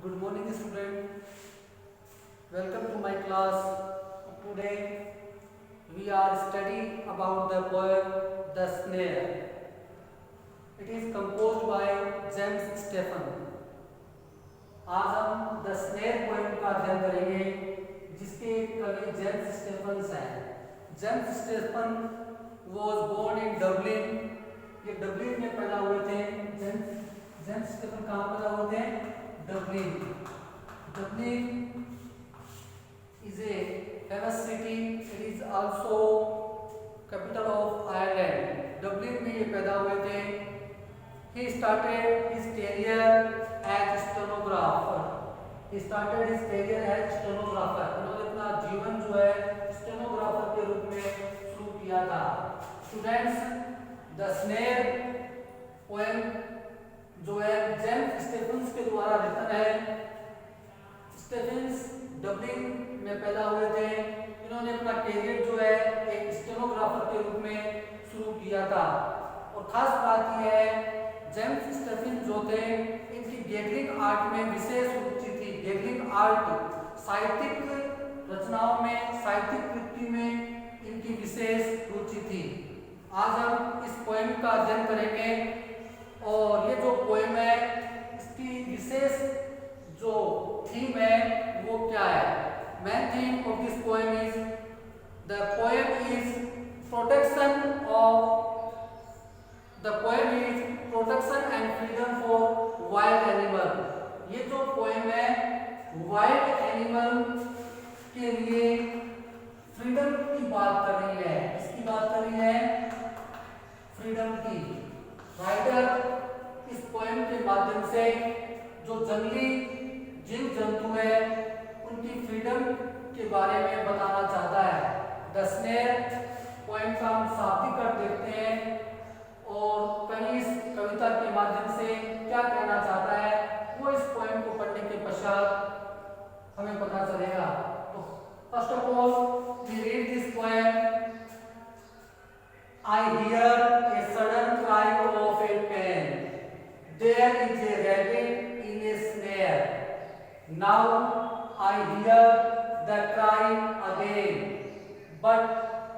Good morning, student. Welcome to my class. Today we are studying about the poem The Snare. It is composed by James Stephen. आज हम the snare poem का अध्ययन करेंगे जिसके कवि James Stephens हैं। James Stephen was born in Dublin. ये Dublin में पैदा हुए थे। जेम्स स्टेफन कहाँ पैदा हुए थे? Dublin. Dublin is a famous city. It is also capital of Ireland. Dublin में ये पैदा हुए थे। He started his career as stenographer. He started his career as stenographer. उन्होंने अपना जीवन जो है स्टेनोग्राफर के रूप में शुरू किया था। स्टूडेंट्स, द स्नेयर पोएम जो है जेम्स स्टेफन्स के द्वारा लिखन है। स्टेफन्स डबलिन में पैदा हुए थे। इन्होंने अपना कैरियर जो है एक स्टेनोग्राफर के रूप में शुरू किया था। और खास बात यह है जेम्स स्टेफन जो थे इनकी गैदरिंग आर्ट में विशेष रुचि थी। गैदरिंग आर्ट साहित्यिक रचनाओं में, साहित्यिक कृति में इनकी विशेष रुचि थी। आज हम इस पोएम का अध्ययन करेंगे और ये जो पोएम है इसकी विशेष जो थीम है वो क्या है? Main theme of this poem is the poem is protection of protection and freedom for wild animal. ये जो पोएम है वाइल्ड एनिमल के लिए फ्रीडम की बात कर रही है। इसकी बात कर रही है फ्रीडम की। राइटर इस पोएम के माध्यम से जो जंगली जीव जंतु है उनकी फ्रीडम के बारे में बताना चाहता है। द स्नेयर पोएम का हम शाब्दिक अर्थ देखते हैं और कवि इस कविता के माध्यम से क्या कहना चाहता है वो इस पोएम को पढ़ने के पश्चात हमें पता चलेगा। तो first of all we read this poem. I hear a sudden cry of a pain. There is a rabbit in a snare. Now I hear the cry again, but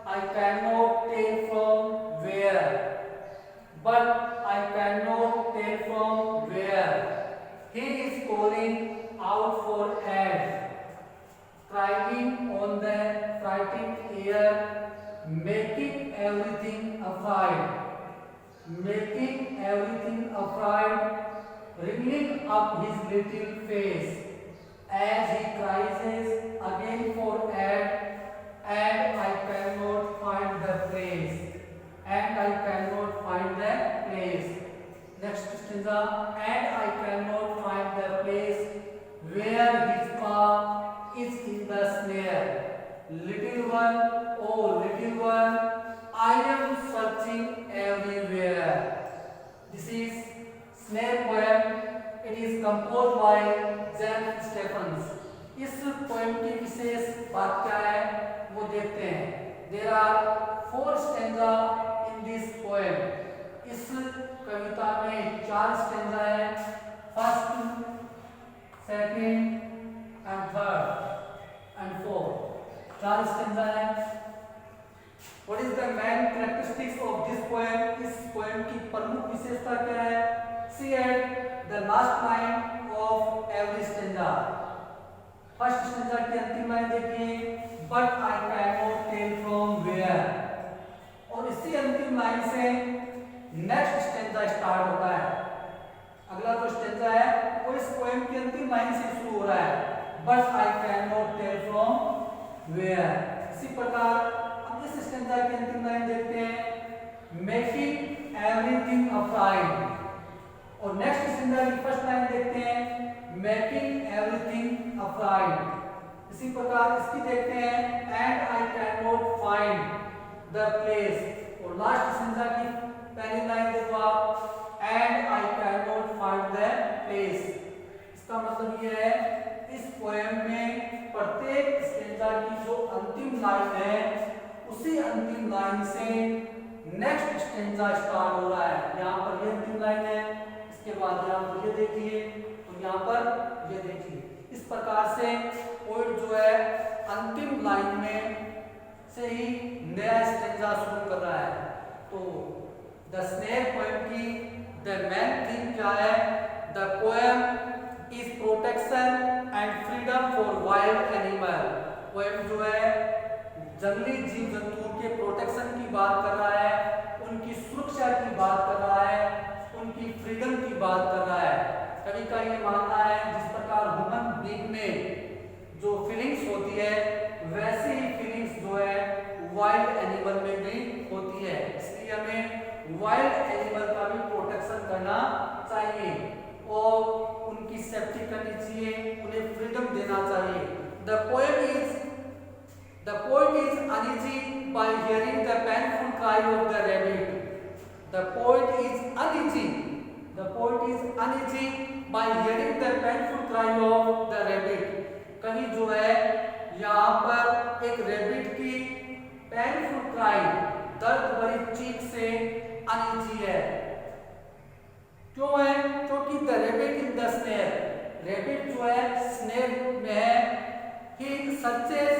I cannot tell from where. He is calling out for aid, crying on the frightened air, making everything afraid, wrinkling up his little face as he cries again for aid, and I cannot find the place. Next stanza, and I cannot find the place where his paw is in the snare. Little one, oh little one, I am searching everywhere. This is snare poem. It is composed by James Stephens. इस poem की विशेष बात क्या है वो देखते हैं। There are 4 stanza in this poem. इस कविता में 4 स्टेंजा है। First, second and third and fourth. 4 stanza है। What is the main characteristics of this poem? इस पोएम की प्रमुख विशेषता क्या है? See at the last line of every stanza. First stanza की अंतिम लाइन देखिए, but I can not tell from where. और इसी अंतिम लाइन से नेक्स्ट स्टेंजा स्टार्ट होता है। अगला जो स्टेंजा है वो इस पोएम की अंतिम लाइन से शुरू हो रहा है, but I can not tell from where. इसी प्रकार अब इस स्टेंजा की अंतिम लाइन देखते हैं, मेकिंग एवरीथिंग अफ्राइड। और नेक्स्ट स्टेंजा की फर्स्ट लाइन देखते हैं, मेकिंग एवरीथिंग अफ्राइड। इसी प्रकार इसकी देखते हैं, and I can not find the place. और लास्ट स्टेंजा की पहली लाइन देखो आप, and I can not find the place. इसका मतलब ये है इस पोएम में प्रत्येक स्टेंजा की जो अंतिम लाइन है उसी अंतिम लाइन से नेक्स्ट स्टेंजा स्टार्ट हो रहा है। यहाँ पर ये अंतिम लाइन है, इसके बाद यहाँ पर ये देखिए और यहाँ पर ये देखिए। इस प्रकार से पोएट जो है अंतिम लाइन में से ही नया स्टेंजा शुरू कर रहा है। तो द स्नेक पोएम की द मेन थीम क्या है? The poem is protection and freedom for wild animal. Poem जो है जंगली जीव जंतुओं के प्रोटेक्शन की बात कर रहा है, उनकी सुरक्षा की बात कर रहा है, उनकी फ्रीडम की बात कर रहा है। कवि का ये मानना है जिस प्रकार ह्यूमन बीइंग में जो फीलिंग्स होती है वैसे ही फीलिंग्स जो है वाइल्ड एनिमल में भी होती है, इसलिए हमें वाइल्ड एनिमल का भी प्रोटेक्शन करना चाहिए और उनकी सेफ्टी करनी चाहिए, उन्हें फ्रीडम देना चाहिए। The poet is uneasy by hearing the painful cry of the rabbit. The poet is uneasy by hearing the painful cry of the rabbit. कवि जो है यहाँ पर एक रैबिट की पेनफुल क्राई, दर्द भरी चीख से अनईजी है। क्यों है? क्योंकि the rabbit in the snare, rabbit जो है स्नेर में है, he searches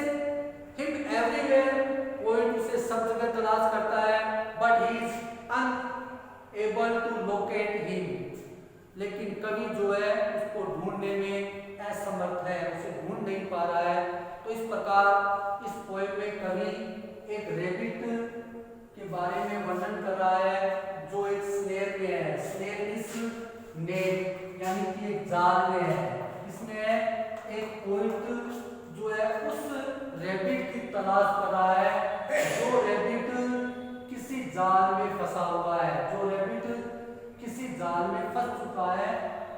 him everywhere, poet उसे सब जगह तलाश करता है, but he is unable to locate him, लेकिन कवि जो है उसको ढूंढने में असमर्थ है, उसे ढूंढ नहीं पा रहा है। तो इस प्रकार इस पोएम में कवि एक रैबिट के बारे में वर्णन कर रहा है जो एक स्नेर में है। स्नेर इस नेट यानी कि एक जाल में है। इसमें एक पोएट जो है उस रैबिट की तलाश कर रहा है जो रैबिट किसी जाल में फंसा हुआ है, जो रैबिट किसी जाल में फंस चुका है,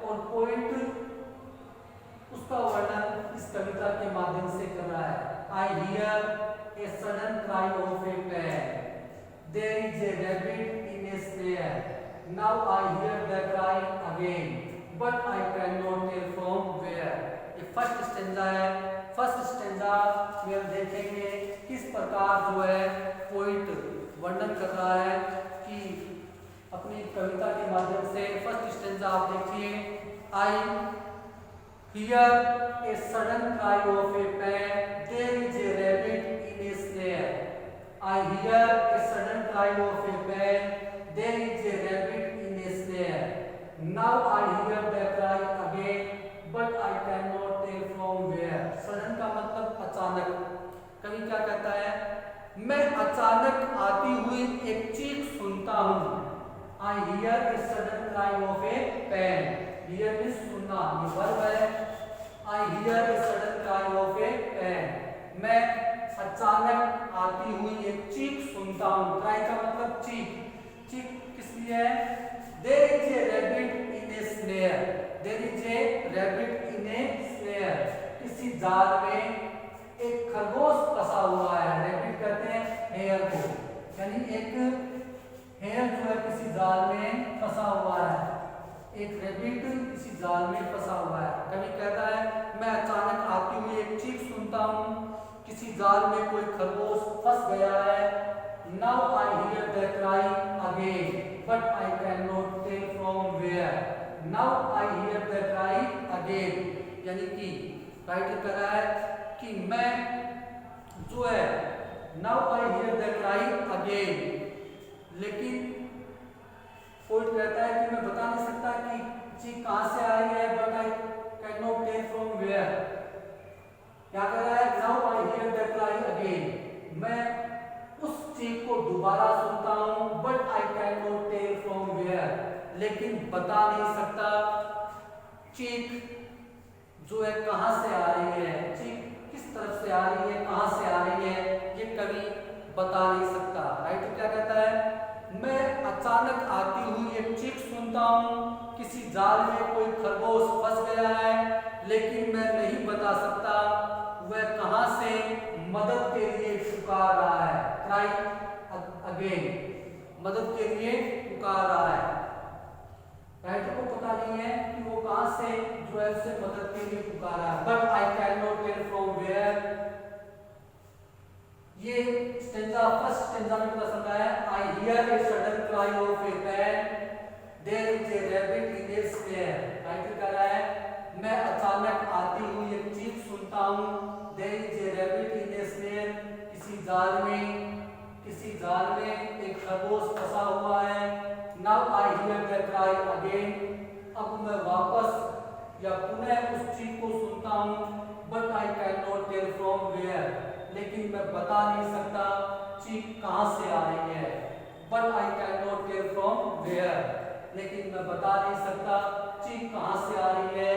और पोएट उसका वर्णन इस कविता के माध्यम से कर रहा है। I hear a sudden cry of a pain, there is a rabbit in a snare, now I hear the cry again, but I can not tell from where. ये फर्स्ट स्टेंजा है। फर्स्ट स्टेंजा में हम देखेंगे किस प्रकार जो है poet वर्णन कर रहा है कि अपनी कविता के माध्यम से। फर्स्ट स्टेंजा आप देखिए, I hear a sudden cry of a pain, there is a rabbit in a snare. I hear a sudden cry of a pain, there is a rabbit in a snare, now I hear the cry again, but I can not tell from where. Sudden का मतलब अचानक। कवि क्या कहता है? मैं अचानक आती हुई एक चीख सुनता हूँ। आई hear a sudden cry of a pan, here means सुनना, ये वर्ब है। I hear a sudden cry of a pan, मैं अचानक आती हुई एक चीख सुनता हूँ। क्राई का मतलब चीख। चीख किस लिए है? There is a rabbit in a snare, there is a rabbit in a snare, किसी जाल में एक खरगोश फंसा हुआ है। रैबिट कहते हैं हेयर को, यानी एक हेयर जो है किसी जाल में फंसा हुआ है, एक रैबिट किसी जाल में फंसा हुआ है। कवि कहता है मैं अचानक आती हुई एक चीख सुनता हूँ, किसी जाल में कोई खरगोश फंस गया है। Now I hear the cry again, but I can not tell from where. Now I hear the cry again, यानी कि राइटर कह रहा है कि मैं जो है now I hear the cry again, लेकिन पोएट कहता है कि मैं बता नहीं सकता कि चीख कहां से आ रही है, but I can not tell from where. क्या कह रहा है? Now I hear the cry again, मैं उस चीख को दोबारा सुनता हूं, but I can not tell from where, लेकिन बता नहीं सकता चीख जो है कहां से आ रही है, चीख किस तरफ से आ रही है, कहां से आ रही है, ये कवि बता नहीं सकता। राइटर क्या कहता है? मैं अचानक आती हुई एक चीख सुनता हूँ, किसी जाल में कोई खरगोश फंस गया है, लेकिन मैं नहीं बता सकता वह कहां से मदद के लिए पुकार रहा है। क्राई अगेन, मदद के लिए पुकार रहा है। राइटर को पता नहीं है कि वो कहां से जो है उसे मदद के लिए पुकार रहा है, but I can not tell from where. ये स्टेंजा फर्स्ट स्टेंजा में पता चलता है I hear a sudden cry of a pain, there is a rabbit in a snare. Writer कह रहा है मैं अचानक आती हुई हूँ there is a rabbit in a snare, किसी जाल में एक खरगोश फंसा हुआ है। Now I hear the cry again, अब मैं वापस या पुनः उस चीख को सुनता हूँ। But I can not tell from where, लेकिन मैं बता नहीं सकता चीख कहाँ से आ रही है। But I can not tell from where, लेकिन मैं बता नहीं सकता चीख कहाँ से आ रही है।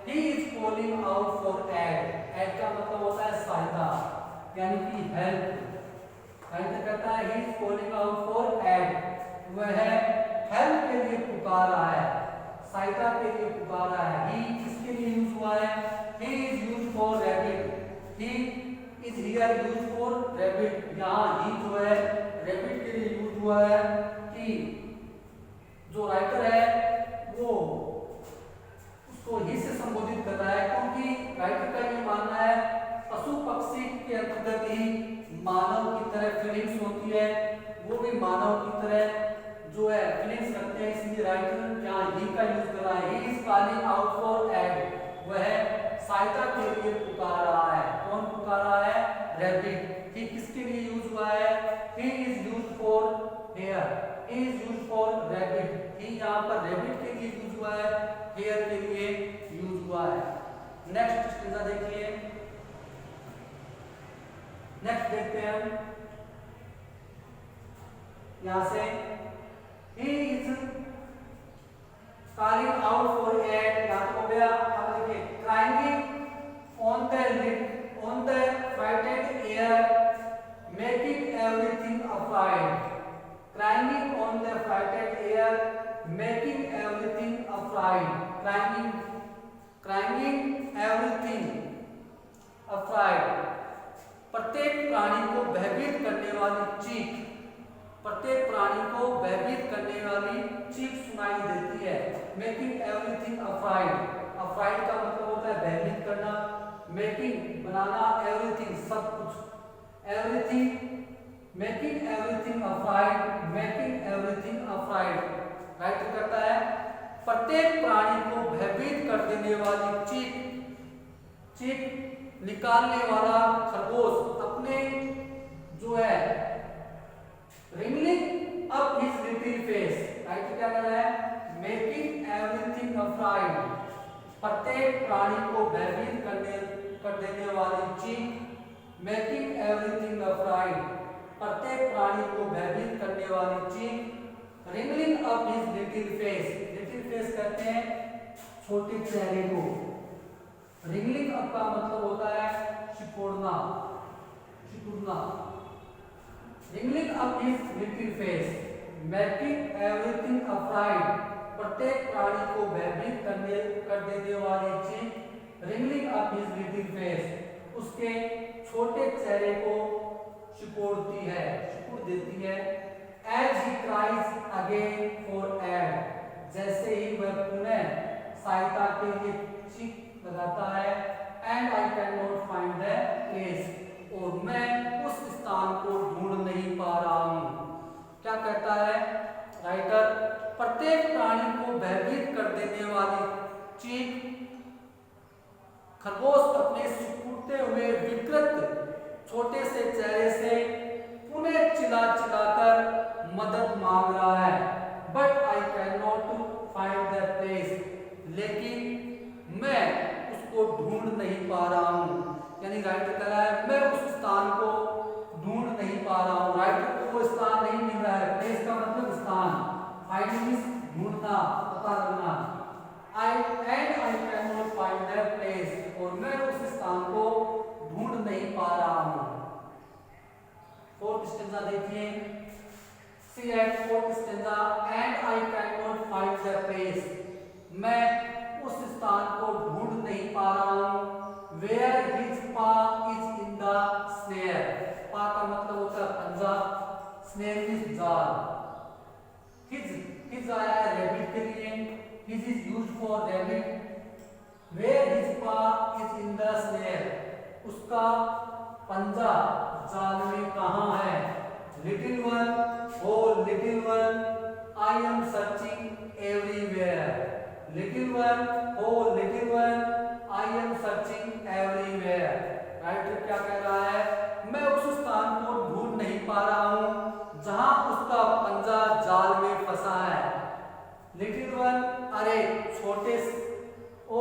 He is calling out for aid, aid का मतलब होता है सहायता यानी कि हेल्प। कहता है he is calling out for aid, वह हेल्प के लिए पुकार रहा है, सहायता के लिए पुकार रहा है। ही किसके लिए यूज हुआ है? He is use for rabbit, he is here use for rabbit. यहाँ ही जो है रैबिट के लिए यूज हुआ है कि जो राइटर है वो उसको ही से संबोधित कर रहा है, क्योंकि राइटर का ये मानना है पशु पक्षी के अंतर्गत ही मानव की तरह फीलिंग्स होती है, वो भी मानव की तरह जो है फीलिंग्स रखते हैं, इसलिए राइटर यहाँ ही का यूज कर रहा है। He is calling out for aid, वह सहायता के लिए पुकार रहा है। कौन पुकार रहा है? रैबिट। ही किसके लिए यूज हुआ है? He is use for hare, he is use for rabbit. ही यहाँ पर रैबिट के लिए यूज हुआ है, हेयर के लिए यूज हुआ है। नेक्स्ट स्टेंजा देखिए, नेक्स्ट देखते हैं हम यहां से। He is calling out for aid, यहां तो हो गया। अब देखिए crying on the frightened air making everything afraid, crying on the frightened air making everything afraid, crying everything afraid, प्रत्येक प्राणी को भयभीत करने वाली चीख, प्रत्येक प्राणी को भयभीत करने वाली चीख सुनाई देती है। मेकिंग एवरीथिंग अफ्राइड, अफ्राइड का मतलब होता है भयभीत करना, मेकिंग बनाना, एवरीथिंग सब कुछ, everything making everything afraid, making everything afraid. Writer कहता है प्रत्येक प्राणी को भयभीत कर देने वाली चीख निकालने वाला खरगोश अपने जो है wriggling up his little face, right क्या कर रहा है? मेकिंग एवरीथिंग अफ्राइड, प्रत्येक प्राणी को भयभीत कर देने वाली चीख, मेकिंग एवरीथिंग अफ्राइड, प्रत्येक प्राणी को भयभीत करने वाली चीख, wrinkling up his little face, little face कहते हैं छोटे चेहरे को, रिंगलिंग अप का मतलब होता है सिकुड़ना, सिकुड़ना, wrinkling up his little face, making everything afraid, प्रत्येक प्राणी को भयभीत कर देने वाली चीख, wrinkling up his little face, उसके छोटे चेहरे को सिकोड़ती है, सिकुड़ देती है। As he cries again for aid, जैसे ही वह पुनः सहायता के लिए चीख लगाता है। And I can not find the place, और मैं उस स्थान को ढूंढ नहीं पा रहा हूं। क्या कहता है राइटर? प्रत्येक प्राणी को भयभीत कर देने वाली चीख, खरगोश अपने सिकुड़ते हुए विकृत छोटे से चेहरे से पुनः चिल्लाकर मदद मांग रहा है। But I can not find the place, लेकिन मैं उसको ढूंढ नहीं पा रहा हूं। यानी राइटर कह रहा है मैं उस स्थान को ढूंढ नहीं पा रहा हूं। राइटर को वो स्थान नहीं मिल रहा है। प्लेस का मतलब स्थान, फाइंड मींस ढूंढना, पता लगना। आई can not find the place, और मैं उस स्थान को ढूंढ नहीं पा रहा हूं। फोर्थ स्टेंजा देखिए, see at fourth stanza, and I can not find the place, मैं उस स्थान को ढूंढ नहीं पा रहा हूं। वेयर हिज पा is in the snare, pa का मतलब होता है पंजा, स्नेयर मींस जाल। हिज आया है रैबिट के लिए, his is used for rabbit. Where his पा इज इन द स्नेयर, उसका पंजा जाल में कहां है? Little one, oh little one, I am searching everywhere. Little one, oh little one, I am searching everywhere. Writer क्या कह रहा है, मैं उस स्थान को ढूंढ नहीं पा रहा हूं जहां उसका पंजा जाल में फंसा है। लिटिल वन, अरे छोटे, ओ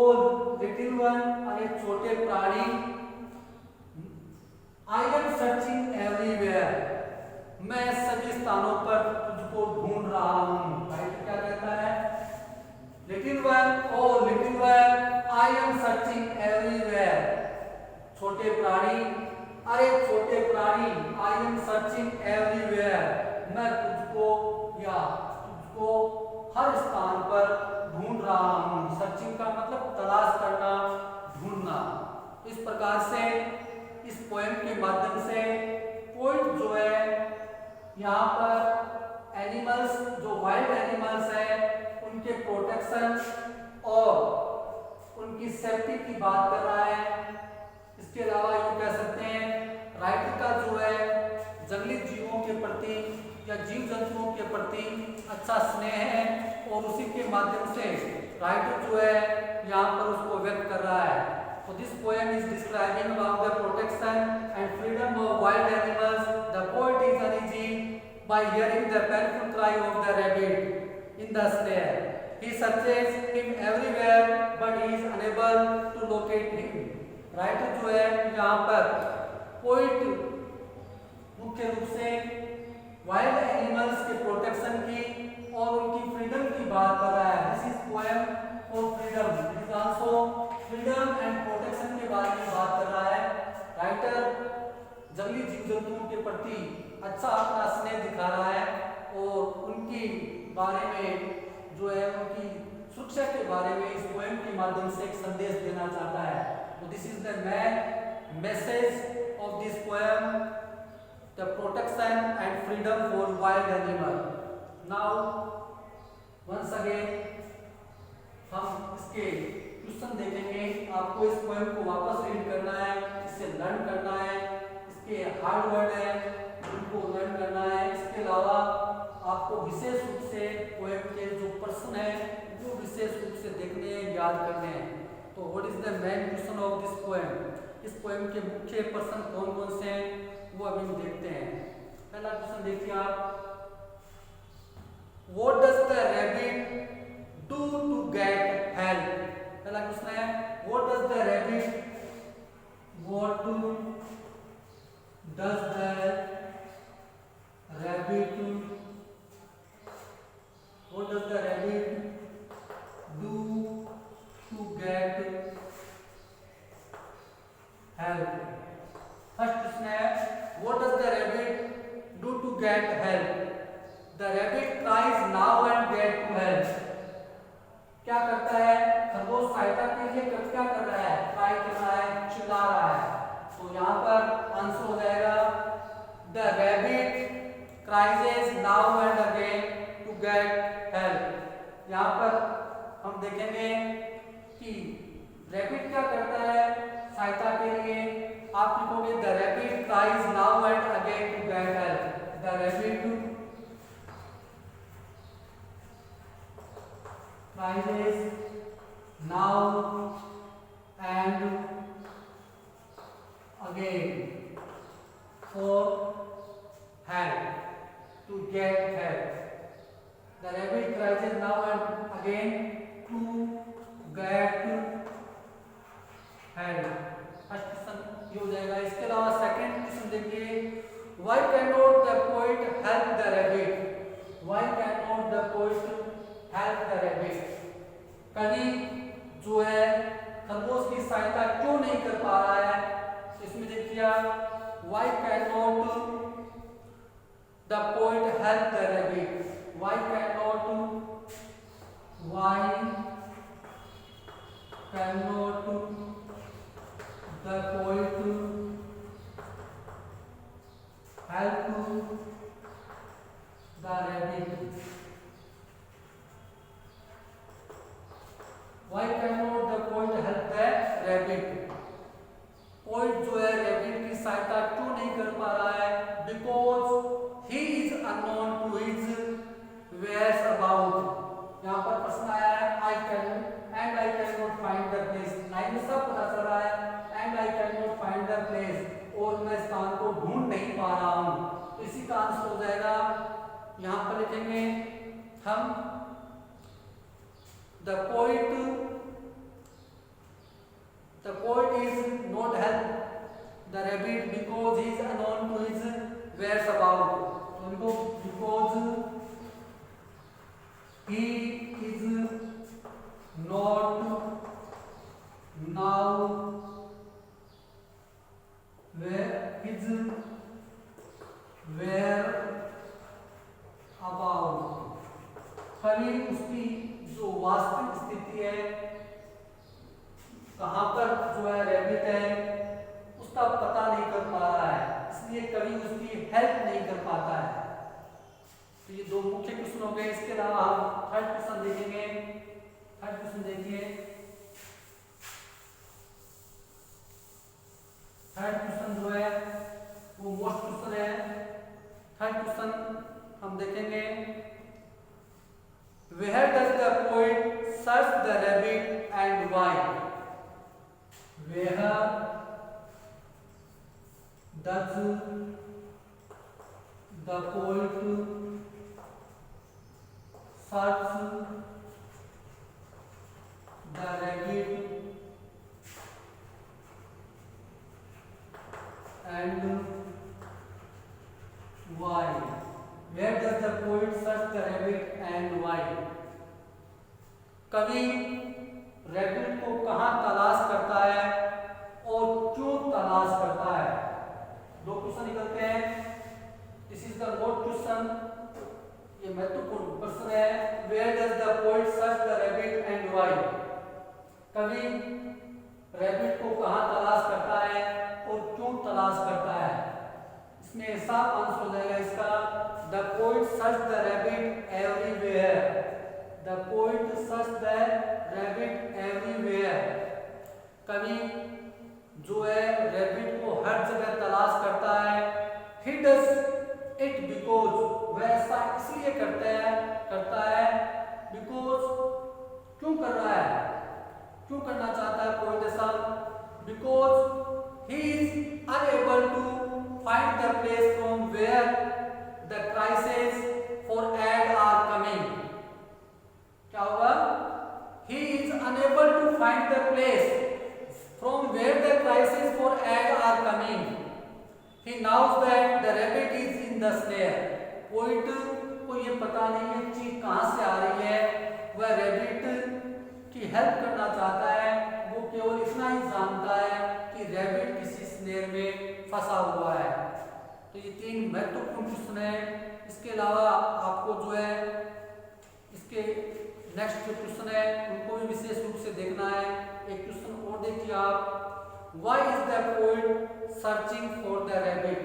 लिटिल वन, अरे छोटे प्राणी, आई एम सर्चिंग एवरीवेयर, मैं सभी स्थानों पर तुझको ढूंढ रहा हूं। राइटर क्या कहता है, little one, oh little one, I am searching everywhere, छोटे प्राणी, अरे छोटे प्राणी, आई एम सर्चिंग एवरीवेयर, मैं तुझको या तुझको हर स्थान पर ढूंढ रहा हूं। सर्चिंग का मतलब तलाश करना, ढूंढना। इस प्रकार से इस पोएम के माध्यम से पोएट जो है यहाँ पर एनिमल्स, जो वाइल्ड एनिमल्स है उनके प्रोटेक्शन और उनकी सेफ्टी की बात कर रहा है। इसके अलावा ये कह सकते हैं राइटर का जो है जंगली जीवों के प्रति या जीव जंतुओं के प्रति अच्छा स्नेह है और उसी के माध्यम से राइटर जो है यहाँ पर उसको व्यक्त कर रहा है। So this poem is describing about the protection and freedom of wild animals. The poet is uneasy by hearing the painful cry of the rabbit in the snare. He searches him everywhere, but he is unable to locate him. Writer जो है यहाँ पर poet मुख्य रूप से wild animals के protection की और उनकी फ्रीडम की बात कर रहा है। This is poem for freedom, it is also freedom and protection के बारे में बात कर रहा है। राइटर जंगली जीव जंतुओं के प्रति अच्छा अपना स्नेह दिखा रहा है और उनकी बारे में जो है उनकी सुरक्षा के बारे में इस पोएम के माध्यम से एक संदेश देना चाहता है। तो this is the main message of this poem, the protection and freedom for wild animal. Now once again हम इसके क्वेश्चन देखेंगे। आपको इस पोएम को वापस रीड करना है, इसे लर्न करना है, इसके हार्ड वर्ड है उनको लर्न करना है। इसके अलावा आपको विशेष रूप से पोएम के जो प्रश्न है वो विशेष रूप से देखने हैं, याद करने हैं। तो what is the main question of this poem, इस पोएम के मुख्य प्रश्न कौन कौन से हैं वो अभी हम देखते हैं। पहला क्वेश्चन देखिए आप, what does the rabbit do to get help. पहला क्वेश्चन है what does the rabbit, what does the rabbit, what does the rabbit do to get help. First question है what does the rabbit do to get help. The rabbit tries now and get to help. क्या करता है खरगोश, सहायता के लिए क्या कर रहा है, ट्राई कर रहा है, चिल्ला रहा है। तो यहाँ पर आंसर हो जाएगा the rabbit cries now and again to get help. यहाँ पर हम देखेंगे कि रैबिट क्या करता है सहायता के लिए। आप लिखोगे the rabbit cries now and again to get help. The rabbit cries now and again for help, to get help. The rabbit cries now and again to get help. First question ये हो जाएगा। इसके अलावा second question देखिए, why cannot the poet help the rabbit? Why cannot the poet help the rabbit? कवि जो है खरगोश की सहायता क्यों नहीं कर पा रहा है। तो इसमें देखिए why cannot the poet help the rabbit? Why cannot the poet help the rabbit? Why cannot the poet help the rabbit? Poet जो है रैबिट की सहायता क्यों नहीं कर पा रहा है? Because he is unknown to his whereabouts। यहाँ पर प्रश्न आया है I cannot find the place। Line में सब पता चल रहा है and I cannot find place, और मैं स्थान को ढूंढ नहीं पा रहा हूं। तो इसी का आंसर हो जाएगा, यहां पर लिखेंगे हम the poet is not help the rabbit because he is unknown to his whereabouts. तो because he is not now where his whereabouts, कभी उसकी जो वास्तविक स्थिति है, कहां पर जो है रैबिट है, उसका पता नहीं कर पा रहा है, इसलिए कभी उसकी हेल्प नहीं कर पाता है। तो ये दो मुख्य क्वेश्चन हो गए। इसके अलावा हम थर्ड क्वेश्चन देखेंगे। थर्ड क्वेश्चन देखिए, थर्ड क्वेश्चन जो है वो मोस्ट क्वेश्चन है। थर्ड क्वेश्चन हम देखेंगे, where does the poet search the rabbit and why? Where does the poet search the rabbit and why? Where does the poet search the rabbit and why? कवि rabbit को कहां तलाश करता है और क्यों तलाश करता है? दो क्वेश्चन निकलते हैं। This is the most question, ये महत्वपूर्ण प्रश्न है। Where does the poet search the rabbit and why? कवि रैबिट को कहां तलाश करता है और क्यों तलाश करता है? इसमें साफ आंसर हो जाएगा इसका, the poet search the rabbit everywhere. The poet search the rabbit everywhere. कवि जो है रैबिट को हर जगह तलाश करता है। ही डज इट बिकॉज, वह ऐसा इसलिए करता है बिकॉज, क्यों कर रहा है, क्यों करना चाहता है पोएट ऐसा? Because he is unable to find the place from where the crisis for aid are coming. क्या होगा? He is unable to find the place from where the crisis for egg are coming. He knows that the rabbit is in the snare. Poet को ये पता नहीं है चीज कहां से आ रही है, वह रैबिट की हेल्प करना चाहता है। वो केवल इतना ही जानता है कि रैबिट किसी स्नेर में फंसा हुआ है। तो ये तीन महत्वपूर्ण क्वेश्चन है। इसके अलावा आपको जो है इसके नेक्स्ट जो क्वेश्चन है उनको भी विशेष रूप से देखना है। एक क्वेश्चन और देखिए आप, why is the poet searching for the rabbit?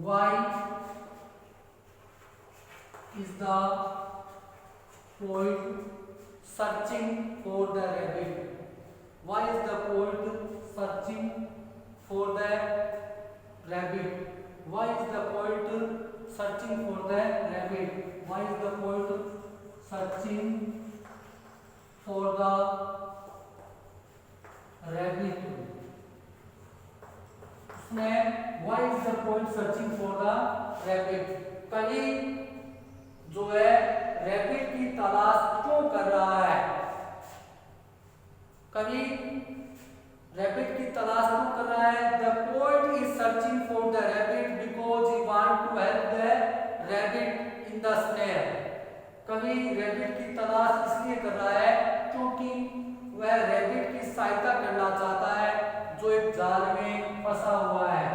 Why is the poet searching for the rabbit? Why is the poet searching for the rabbit? Why is the poet searching for the rabbit? Why is the poet searching for the rabbit? उसमें why is the poet searching for the rabbit? कवि जो है rabbit की तलाश क्यों कर रहा है? कवि रैबिट की तलाश क्यों कर रहा है? The poet is searching for the rabbit because he wants to help the rabbit in the snare. कवि रैबिट की तलाश इसलिए कर रहा है क्योंकि वह रैबिट की सहायता करना चाहता है जो एक जाल में फंसा हुआ है।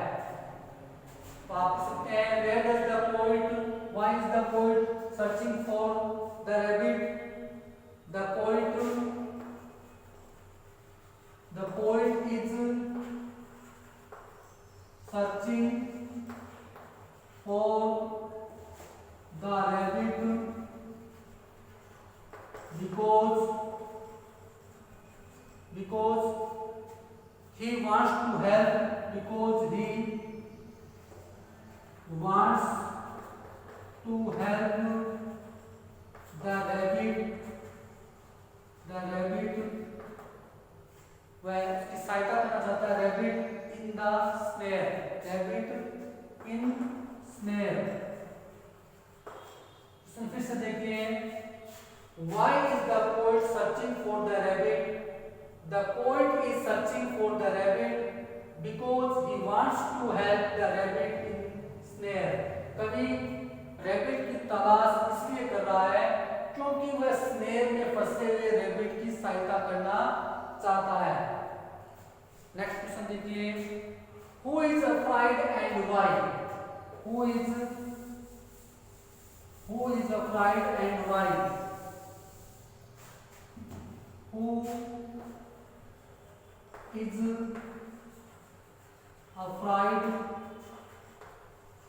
तो आप सकते हैं, where does the poet, why is the poet searching for the rabbit? The poet is searching for the rabbit because he wants to help, because he wants to help the rabbit वह उसकी सहायता करना चाहता है rabbit in the snare. Rabbit in snare. फिर से देखिए, why is the poet searching for the rabbit? The poet is searching for the rabbit because he wants to help the rabbit in snare. कवि rabbit की तलाश इसलिए कर रहा है क्योंकि वह स्नेर में फंसे हुए रैबिट की सहायता करना चाहता है। नेक्स्ट क्वेश्चन देखिए, who is afraid and why? Who is afraid and why? Who is afraid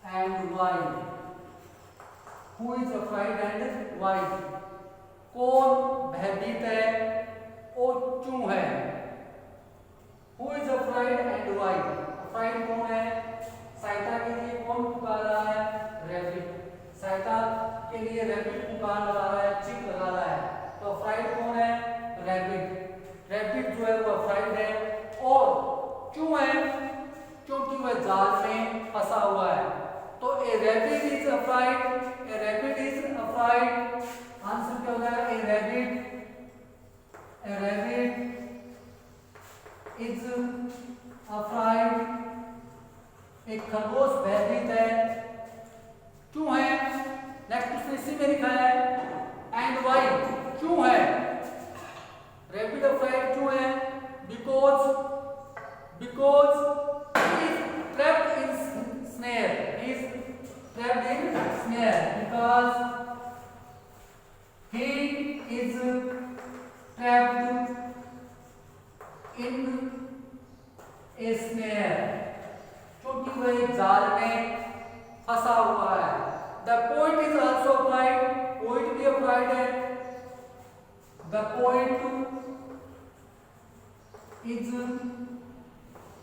and why? Who is afraid and why? कौन भयभीत है और क्यों है? Who is afraid and why? Afraid कौन है? सहायता के लिए कौन पुकार रहा है? रैबिट। सहायता के लिए रैबिट पुकार लगा रहा है, चीख लगा रहा है। तो अफ्राइड कौन है? रैबिट। रैबिट जो है वो अफ्राइड है और क्यों है? क्योंकि वह जाल में फंसा हुआ है। तो a rabbit is afraid, a rabbit is afraid. Answer क्या हो जाएगा? A rabbit is afraid. एक खरगोश भयभीत है। क्यों है? नेक्स्ट क्वेश्चन इसी में लिखा है एंड व्हाई, क्यों है? रैबिट अफ्राइड क्यों है? Because he is trapped in snare. He is trapped in snare because he is trapped in a snare. क्योंकि वह एक जाल में फंसा हुआ है। The poet is also afraid. Poet भी अफ्राइड है। The poet is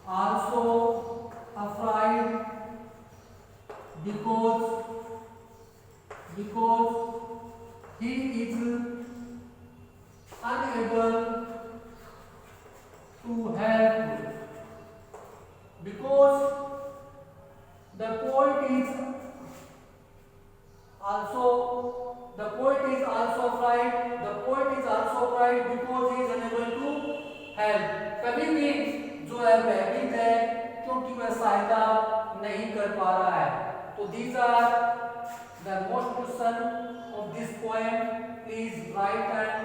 also afraid because he is unable to help. Because the poet is also afraid. The poet is also afraid because he is unable to help. कभी भी जो है भयभीत है क्योंकि वह सहायता नहीं कर पा रहा है। तो these are the most question of this poem. Please write and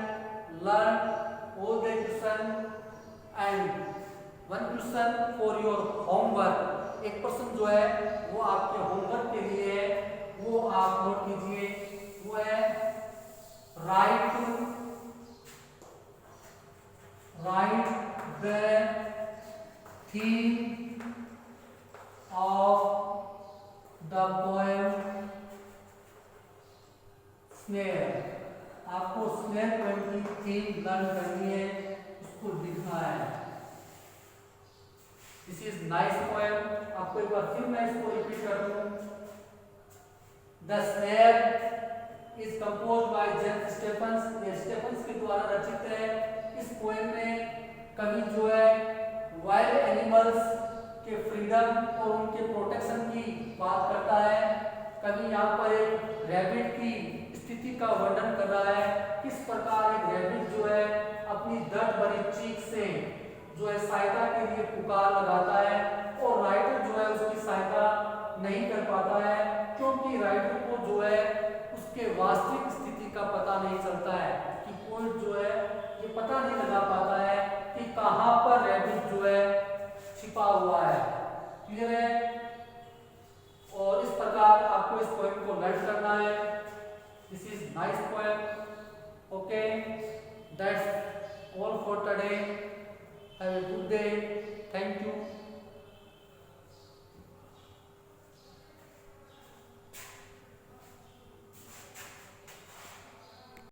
learn all the question and one question for your homework. एक प्रश्न जो है वो आपके होमवर्क के लिए है, वो आप नोट कीजिए। वो है write the theme of the poem snare. आपको snare poem की थीम लर्न करनी है, उसको लिखना है। This is nice poem. आपको एक बार फिर मैं इसको रिपीट कर दूं। The snare is composed by James Stefan's. ये स्टेफन्स के द्वारा रचित है। इस पोएम में कवि जो है वाइल्ड एनिमल्स के फ्रीडम और उनके प्रोटेक्शन की बात करता है। कवि यहाँ पर एक रैबिट की स्थिति का वर्णन कर रहा है, किस प्रकार एक रैबिट जो है अपनी दर्द भरी चीख से जो है सहायता के लिए पुकार लगाता है और राइटर जो है उसकी सहायता नहीं कर पाता है क्योंकि राइटर को जो है उसके वास्तविक स्थिति का पता नहीं चलता है कि पोएट जो है ये पता नहीं लगा पाता है कि कहाँ पर रैबिट जो है छिपा हुआ है। क्लियर है? और इस प्रकार आपको इस पोएम को लर्न करना है। This is nice poem. Okay, that's all for today. Have a good day. Thank you.